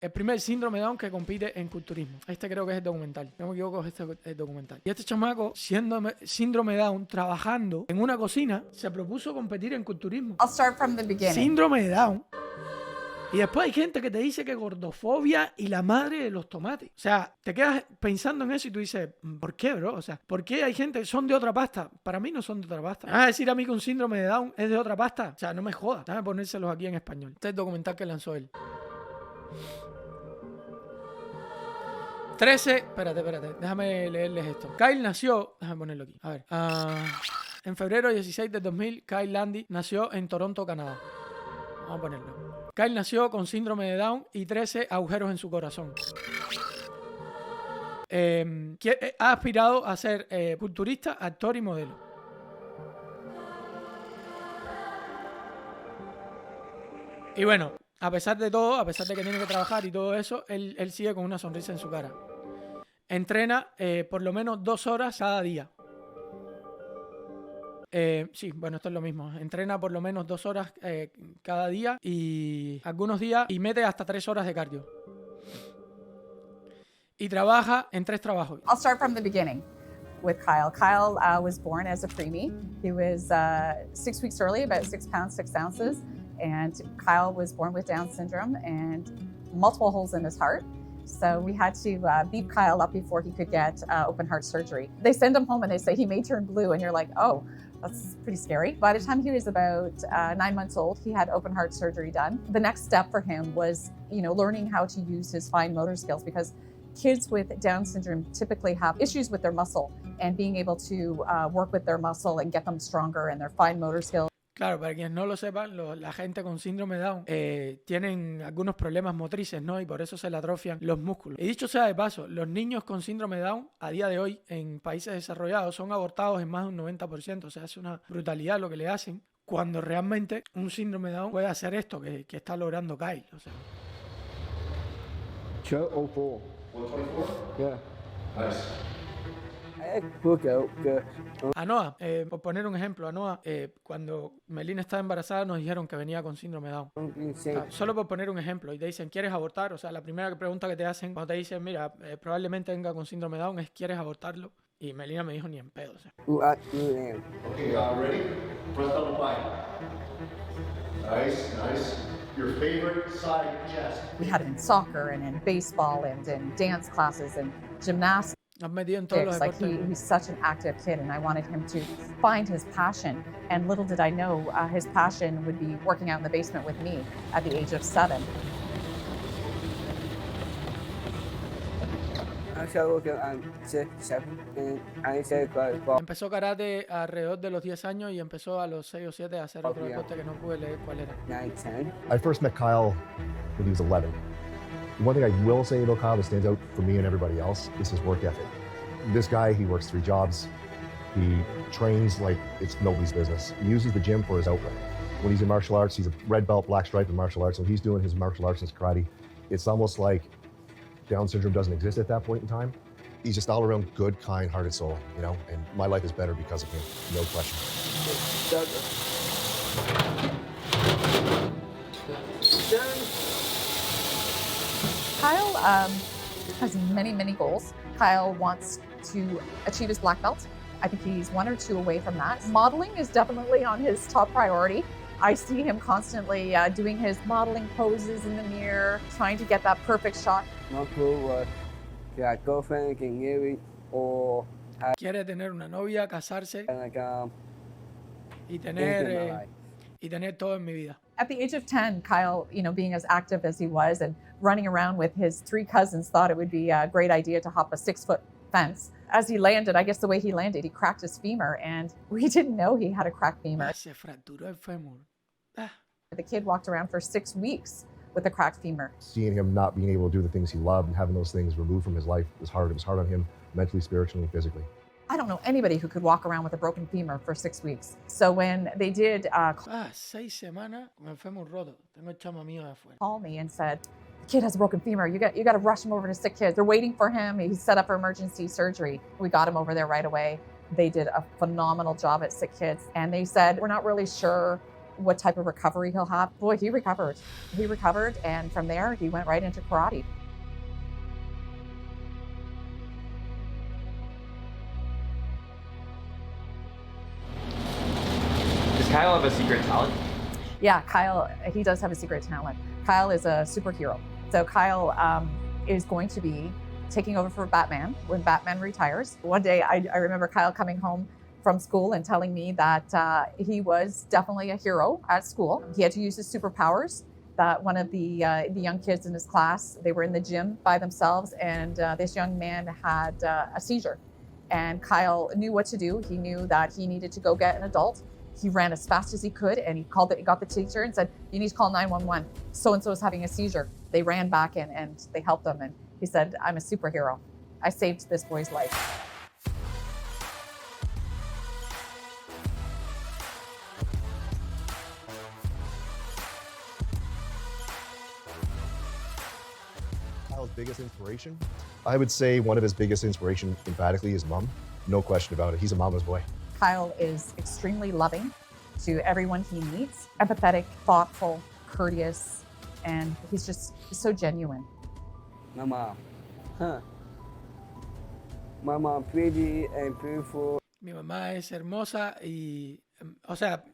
el primer síndrome de Down que compite en culturismo. Este creo que es el documental. No me equivoco, este es el documental. Y este chamaco, siendo síndrome de Down, trabajando en una cocina, se propuso competir en culturismo. I'll start from the beginning. Síndrome de Down. Y después hay gente que te dice que gordofobia y la madre de los tomates. O sea, te quedas pensando en eso y tú dices, ¿por qué, bro? O sea, ¿por qué hay gente que son de otra pasta? Para mí no son de otra pasta. ¿Me vas a decir a mí que un síndrome de Down es de otra pasta? O sea, no me jodas. Déjame ponérselos aquí en español. Este es el documental que lanzó él. 13, espérate, déjame leerles esto. Kyle nació, déjame ponerlo aquí, a ver. En febrero 16 de 2000, Kyle Landy nació en Toronto, Canadá. Vamos a ponerlo. Kyle nació con síndrome de Down y 13 agujeros en su corazón. Ha aspirado a ser culturista, actor y modelo. Y bueno, a pesar de todo, a pesar de que tiene que trabajar y todo eso, él sigue con una sonrisa en su cara. Entrena por lo menos 2 horas cada día. Sí, bueno, esto es lo mismo. Entrena por lo menos 2 horas cada día y algunos días y mete hasta 3 horas de cardio. Y trabaja en 3 trabajos. I'll start from the beginning with Kyle. Kyle was born as a preemie. He was 6 weeks early, about 6 pounds, 6 ounces. And Kyle was born with Down syndrome and multiple holes in his heart. So we had to beep Kyle up before he could get open heart surgery. They send him home and they say he may turn blue, and you're like, oh, that's pretty scary. By the time he was about 9 months old, he had open heart surgery done. The next step for him was, learning how to use his fine motor skills, because kids with Down syndrome typically have issues with their muscle, and being able to work with their muscle and get them stronger and their fine motor skills. Claro, para quienes no lo sepan, la gente con síndrome de Down tienen algunos problemas motrices, ¿no? Y por eso se le atrofian los músculos. Y dicho sea de paso, los niños con síndrome de Down a día de hoy en países desarrollados son abortados en más de un 90%. O sea, es una brutalidad lo que le hacen, cuando realmente un síndrome de Down puede hacer esto que está logrando Kyle. O sea. 104. 124? Yeah. Nice. A Noah, por poner un ejemplo, a Noah, cuando Melina estaba embarazada nos dijeron que venía con síndrome de Down. Solo por poner un ejemplo, y te dicen, ¿quieres abortar? O sea, la primera pregunta que te hacen cuando te dicen, mira, probablemente venga con síndrome de Down es, ¿quieres abortarlo? Y Melina me dijo, ni en pedo. O sea. Okay, ready? Press double bind. Nice, nice. Your favorite side chest. We had him in soccer and in baseball and in dance classes and gymnastics. Has metido en todos los deportes. He's such an active kid, and I wanted him to find his passion. And little did I know, his passion would be working out in the basement with me at the age of 7. Empezó karate alrededor de los 10 años y empezó a los 6 o 7 a hacer otro deporte que no pude leer cuál era. I first met Kyle when he was 11. One thing I will say about Kyle that stands out for me and everybody else is his work ethic. This guy, he works 3 jobs. He trains like it's nobody's business. He uses the gym for his outlet. When he's in martial arts, he's a red belt, black stripe in martial arts. When he's doing his martial arts and his karate, it's almost like Down syndrome doesn't exist at that point in time. He's just all around good, kind-hearted soul, and my life is better because of him, no question. Kyle has many, many goals. Kyle wants to achieve his black belt. I think he's 1 or 2 away from that. Modeling is definitely on his top priority. I see him constantly doing his modeling poses in the mirror, trying to get that perfect shot. Quiere tener una novia, casarse y tener todo en mi vida. At the age of 10, Kyle, being as active as he was and running around with his 3 cousins, thought it would be a great idea to hop a 6-foot fence. As he landed, I guess the way he landed, he cracked his femur, and we didn't know he had a cracked femur. Se fracturó el fémur. The kid walked around for 6 weeks with a cracked femur. Seeing him not being able to do the things he loved and having those things removed from his life was hard. It was hard on him mentally, spiritually, and physically. I don't know anybody who could walk around with a broken femur for 6 weeks. So when they did 6 semanas con el fémur roto. Tengo el chamo mío de afuera. Call me and said, the kid has a broken femur. You got to rush him over to sick kids. They're waiting for him. He's set up for emergency surgery. We got him over there right away. They did a phenomenal job at sick kids. And they said, we're not really sure what type of recovery he'll have. Boy, he recovered. He recovered, and from there, he went right into karate. Does Kyle have a secret talent? Yeah, Kyle, he does have a secret talent. Kyle is a superhero. So Kyle is going to be taking over for Batman when Batman retires. One day, I remember Kyle coming home from school and telling me that he was definitely a hero at school. He had to use his superpowers. That one of the young kids in his class, they were in the gym by themselves, and this young man had a seizure. And Kyle knew what to do. He knew that he needed to go get an adult. He ran as fast as he could, and he got the teacher and said, "You need to call 911. So-and-so is having a seizure." They ran back in and they helped him. And he said, "I'm a superhero. I saved this boy's life." Kyle's biggest inspiration? I would say one of his biggest inspiration emphatically is mom. No question about it. He's a mama's boy. Kyle is extremely loving to everyone he meets, empathetic, thoughtful, courteous, and he's just so genuine. My mom. Huh. My mom pretty and beautiful. Mi mamá es hermosa y, o sea,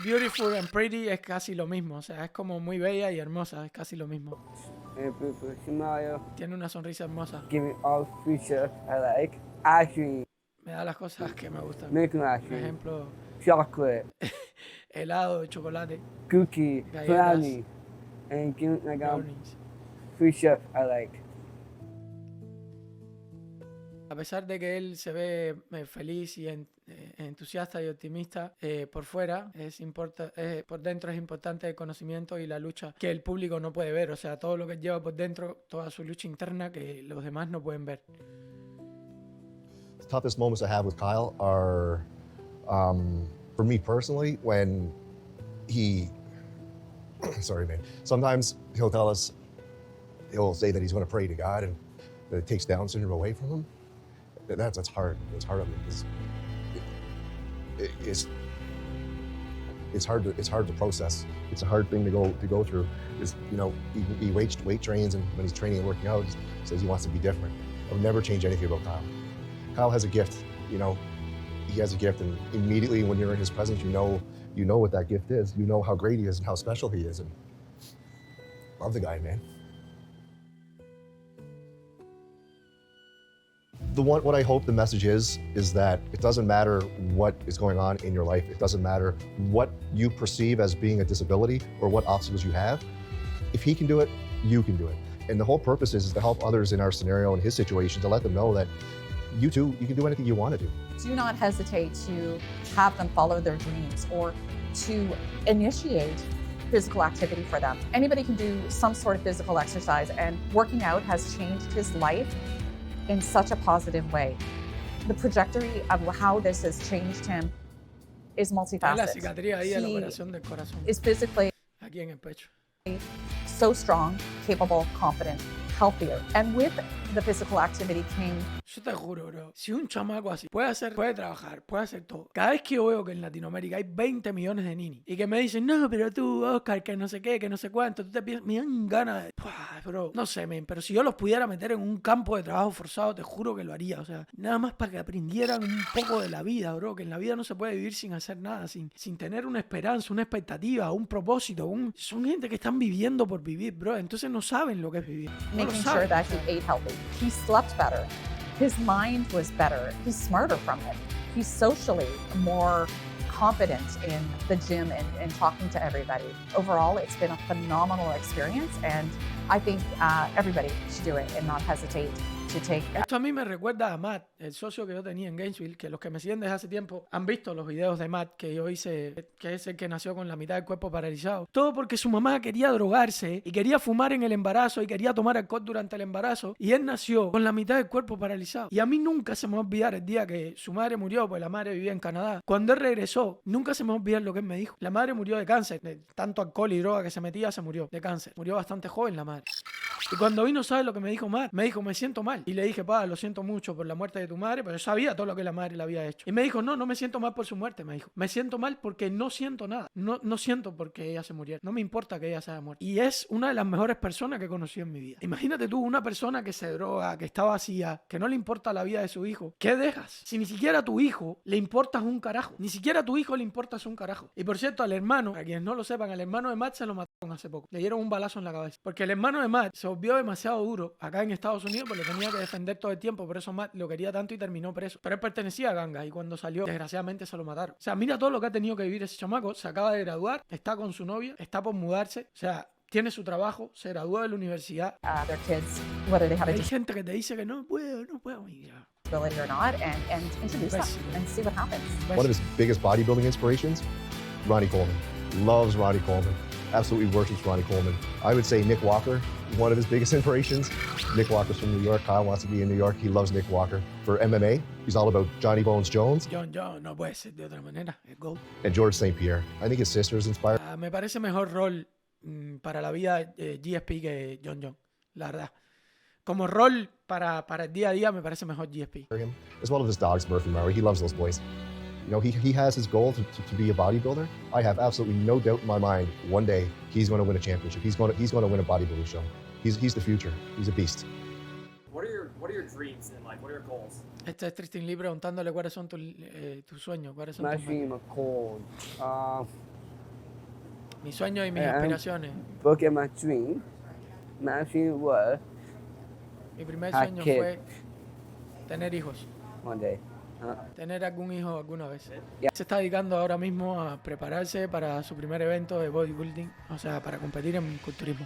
beautiful and pretty es casi lo mismo. O sea, es como muy bella y hermosa, es casi lo mismo. And beautiful smile. Tiene una sonrisa hermosa. Give me all features I like. Ice cream. Me da las cosas que me gustan. Milk ice Por cream. ejemplo, Chocolate. helado de chocolate, Cookie. Galletas. Brownie. And give me like brownies. features I like. A pesar de que él se ve feliz y entusiasta y optimista por fuera, por dentro es importante el conocimiento y la lucha que el público no puede ver. O sea, todo lo que lleva por dentro, toda su lucha interna que los demás no pueden ver. The toughest moments I have with Kyle are, for me personally, when he, sorry man, sometimes he'll say that he's going to pray to God and that it takes Down syndrome away from him. That's hard. It's hard on me because it's hard to process. It's a hard thing to go through. Is he weight trains, and when he's training and working out, he says he wants to be different. I would never change anything about Kyle. Kyle has a gift. He has a gift, and immediately when you're in his presence, you know what that gift is. You know how great he is and how special he is, and love the guy, man. What I hope the message is that it doesn't matter what is going on in your life. It doesn't matter what you perceive as being a disability or what obstacles you have. If he can do it, you can do it. And the whole purpose is to help others in our scenario, in his situation, to let them know that you too, you can do anything you want to do. Do not hesitate to have them follow their dreams or to initiate physical activity for them. Anybody can do some sort of physical exercise, and working out has changed his life in such a positive way. The trajectory of how this has changed him is Es la multifaceted. cicatriz ahí de la He operación del corazón, is physically aquí en el pecho. so strong, capable, confident, healthier. And with the physical activity came Yo te juro, bro, si un chamaco así puede trabajar, puede hacer todo. Cada vez que yo veo que en Latinoamérica hay 20 millones de ninis y que me dicen, no, pero tú, Oscar, que no sé qué, que no sé cuánto, tú te piensas, me dan ganas de... Bro, no sé, men, pero si yo los pudiera meter en un campo de trabajo forzado, te juro que lo haría. O sea, nada más para que aprendieran un poco de la vida, bro, que en la vida no se puede vivir sin hacer nada, sin tener una esperanza, una expectativa, un propósito. Son gente que están viviendo por vivir, bro, entonces no saben lo que es vivir. No lo making saben. sure that he ate healthy. He slept better. His mind was better. He's smarter from it. He's socially more confident in the gym and talking to everybody. Overall, it's been a phenomenal experience, and I think everybody should do it and not hesitate to take. Esto a mí me recuerda a Matt, el socio que yo tenía en Gainesville, que los que me siguen desde hace tiempo han visto los videos de Matt que yo hice, que es el que nació con la mitad del cuerpo paralizado. Todo porque su mamá quería drogarse y quería fumar en el embarazo y quería tomar alcohol durante el embarazo, y él nació con la mitad del cuerpo paralizado. Y a mí nunca se me va a olvidar el día que su madre murió, pues la madre vivía en Canadá. Cuando él regresó, nunca se me va a olvidar lo que él me dijo. La madre murió de cáncer, de tanto alcohol y droga que se metía, se murió de cáncer. Murió bastante joven la madre. Y cuando vino, ¿sabes lo que me dijo Mar? Me dijo, me siento mal. Y le dije, pa, lo siento mucho por la muerte de tu madre, pero yo sabía todo lo que la madre le había hecho. Y me dijo, no me siento mal por su muerte, me dijo. Me siento mal porque no siento nada. No siento porque ella se muriera. No me importa que ella se haya muerto. Y es una de las mejores personas que he conocido en mi vida. Imagínate tú, una persona que se droga, que está vacía, que no le importa la vida de su hijo. ¿Qué dejas? Si ni siquiera a tu hijo le importas un carajo. Ni siquiera a tu hijo le importas un carajo. Y por cierto, al hermano, a quienes no lo sepan, al hermano de Matt se lo mataron hace poco. Le dieron un balazo en la cabeza. Porque el hermano de Matt se volvió demasiado duro acá en Estados Unidos, porque lo tenía que defender todo el tiempo. Por eso Matt lo quería tanto y terminó preso. Pero él pertenecía a gangas y cuando salió, desgraciadamente se lo mataron. O sea, mira todo lo que ha tenido que vivir ese chamaco. Se acaba de graduar, está con su novia, está por mudarse. O sea, tiene su trabajo, se graduó de la universidad. Their kids, whether they have a Hay gente que te dice que no puedo. Y ya. disability or not, and introduce them and see what happens. One of his biggest bodybuilding inspirations, Ronnie Coleman. Loves Ronnie Coleman. Absolutely worships Ronnie Coleman. I would say Nick Walker, one of his biggest inspirations. Nick Walker's from New York. Kyle wants to be in New York. He loves Nick Walker. For MMA, he's all about Johnny Bones Jones John no puede ser de otra manera. Es GOAT. and George St. Pierre. I think his sister is inspired Me parece mejor rol para la vida GSP que John, la verdad. Como rol para el día a día me parece mejor GSP. him, as well as his dogs, Murphy Murray. He loves those boys. You know, he has his goal to be a bodybuilder. I have absolutely no doubt in my mind one day he's going to win a championship. He's going to win a bodybuilding show. He's the future. He's a beast. What are your dreams in life? What are your goals? Este es Tristan Lee preguntándole cuáles son tus sueños, cuáles son My tus dream of cold. mis sueños y mis Um, aspiraciones. Look at my dream. My dream was Mi primer a sueño kid. fue tener hijos. one day. Tener algún hijo alguna vez. Yeah. Se está dedicando ahora mismo a prepararse para su primer evento de bodybuilding, o sea, para competir en culturismo.